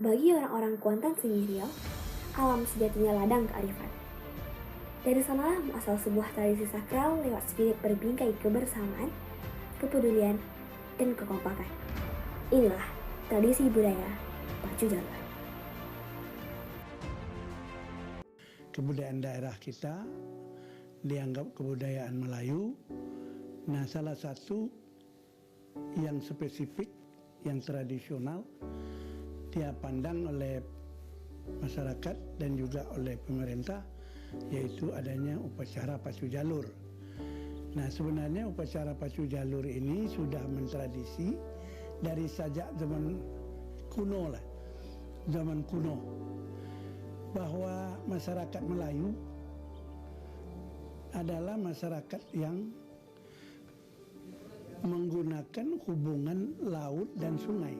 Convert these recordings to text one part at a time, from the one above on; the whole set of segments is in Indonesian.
Bagi orang-orang Kuantan Singiriau, alam sejatinya ladang kearifan. Dari sanalah asal sebuah tradisi sakral lewat spirit berbingkai kebersamaan, kepedulian, dan kekompakan. Inilah tradisi budaya Pacu Jalur. Kebudayaan daerah kita dianggap kebudayaan Melayu. Nah, salah satu yang spesifik, yang tradisional, dia pandang oleh masyarakat dan juga oleh pemerintah, yaitu adanya upacara pacu jalur. Nah, sebenarnya upacara pacu jalur ini sudah mentradisi dari sejak zaman kuno, bahwa masyarakat Melayu adalah masyarakat yang menggunakan hubungan laut dan sungai.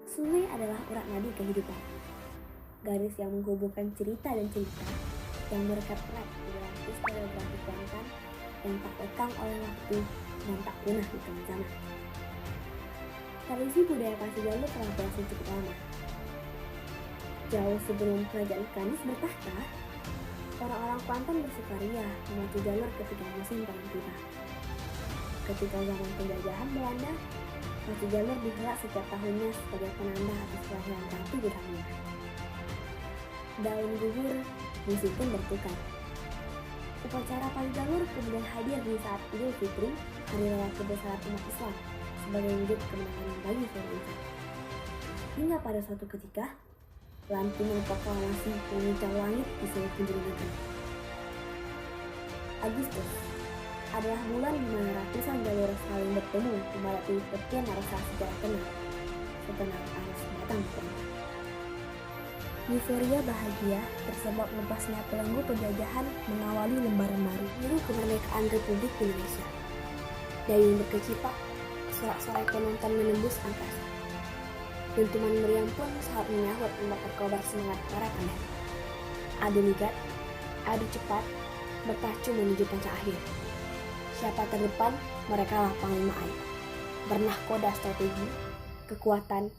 Sungai adalah urat nadi kehidupan, garis yang menghubungkan cerita dan cerita yang merekat erat di dalam historiografi Kuantan yang tak lekang oleh waktu dan tak punah di tengah zaman. Tradisi budaya Pacu Jalur telah berlangsung cukup lama. Jauh sebelum kerajaan Kanis bertahta, orang-orang Kuantan bersukaria memacu jalur ketika musim panen tiba. Ketika zaman penjajahan Belanda, Pacu Jalur dihelat setiap tahunnya sebagai penanda atas kelahiran Ratu Bidangnya. Daun gugur, musik pun bertukar. Upacara Pacu Jalur kemudian hadir di saat Idul Fitri, hari raya kebesaran umat Islam, sebagai wujud kemenangan bagi seluruh umat. Hingga pada suatu ketika, lantunan proklamasi memuncak langit di seluruh penjuru negeri. Agustus adalah bulan di mana ratusan jalur saling bertemu memadati tepian rasa sejarah tenang, setenang arus datang perang. Euforia bahagia tersebar lepasnya belenggu penjajahan mengawali lembaran baru biru kemerdekaan Republik Indonesia. Dayung berkecipak, sorak-sorai penonton menembus angkasa. Dentuman meriam pun saat menyahut membakar kobar semangat para pandai. Adu ligat, adu cepat, berpacu menuju puncak akhir. Siapa terdepan, merekalah panglima air. Bernahkoda strategi, kekuatan,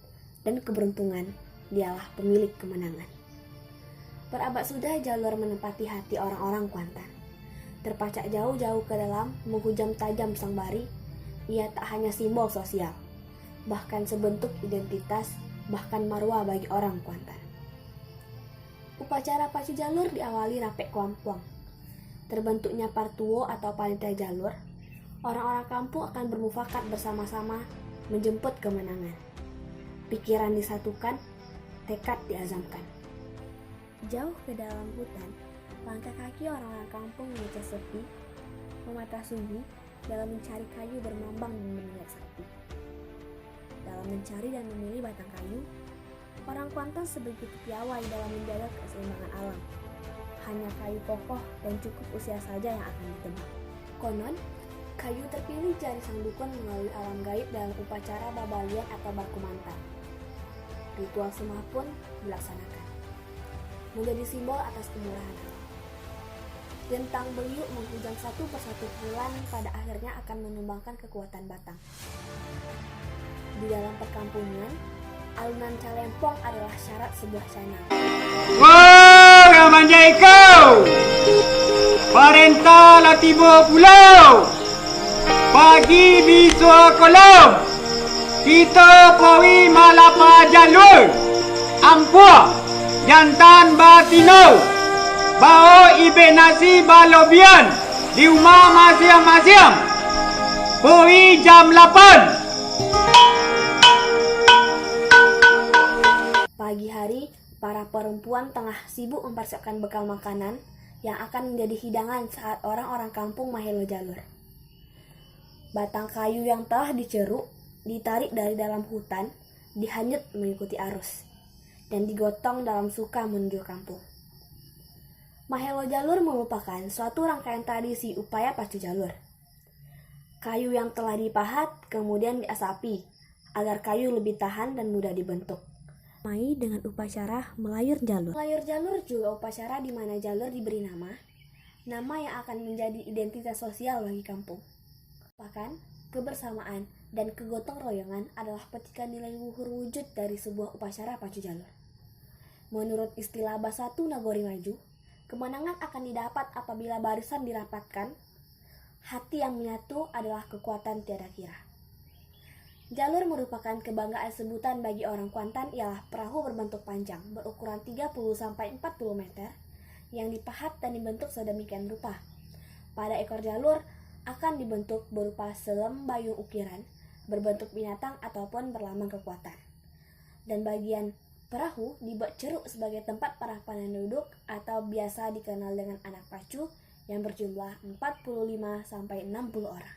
dan keberuntungan, dialah pemilik kemenangan. Berabad sudah jalur menempati hati orang-orang Kuantan. Terpacak jauh-jauh ke dalam, menghujam tajam sang bari, ia tak hanya simbol sosial, bahkan sebentuk identitas, bahkan marwah bagi orang Kuantan. Upacara Pacu Jalur diawali rapek kuampuang. Terbentuknya partuo atau panitia jalur, orang-orang kampung akan bermufakat bersama-sama menjemput kemenangan. Pikiran disatukan, tekad diazamkan. Jauh ke dalam hutan, langkah kaki orang-orang kampung mengecas sepi, memata sunyi dalam mencari kayu bermambang dan mengingat sakti. Dalam mencari dan memilih batang kayu, orang Kuantan sebegitu piawai dalam menjaga keseimbangan alam. Hanya kayu kokoh dan cukup usia saja yang akan ditebang. Konon, kayu terpilih jadi sang dukun melalui alam gaib dalam upacara babalian atau barkumantan. Ritual semah pun dilaksanakan, menjadi simbol atas kemurahan alam. Gentang beliuk menghujam satu persatu bulan pada akhirnya akan menumbangkan kekuatan batang. Di dalam perkampungan, alunan calempong adalah syarat sebuah canang. Wow, ramanya kau! Parenta la tibo pulau! Pagi biswa kolom! Kita pawi malapa jalur! Ampua! Jantan batino! Bao ibe nasi balobian! Di rumah masing-masing! Pawi jam 8! Pagi hari, para perempuan tengah sibuk mempersiapkan bekal makanan yang akan menjadi hidangan saat orang-orang kampung mahelo jalur. Batang kayu yang telah diceruk, ditarik dari dalam hutan, dihanyut mengikuti arus, dan digotong dalam suka menuju kampung. Mahelo jalur merupakan suatu rangkaian tradisi upaya pacu jalur. Kayu yang telah dipahat kemudian diasapi agar kayu lebih tahan dan mudah dibentuk. Dengan upacara melayur jalur. Melayur jalur juga upacara di mana jalur diberi nama yang akan menjadi identitas sosial bagi kampung. Bahkan kebersamaan dan kegotong royongan adalah petikan nilai luhur wujud dari sebuah upacara pacu jalur. Menurut istilah Basatu Nagori Maju, kemenangan akan didapat apabila barisan dirapatkan. Hati yang menyatu adalah kekuatan tiada kira. Jalur merupakan kebanggaan sebutan bagi orang Kuantan ialah perahu berbentuk panjang berukuran 30-40 meter yang dipahat dan dibentuk sedemikian rupa. Pada ekor jalur akan dibentuk berupa selembayung ukiran berbentuk binatang ataupun berlambang kekuatan. Dan bagian perahu dibuat ceruk sebagai tempat para penduduk atau biasa dikenal dengan anak pacu yang berjumlah 45-60 orang.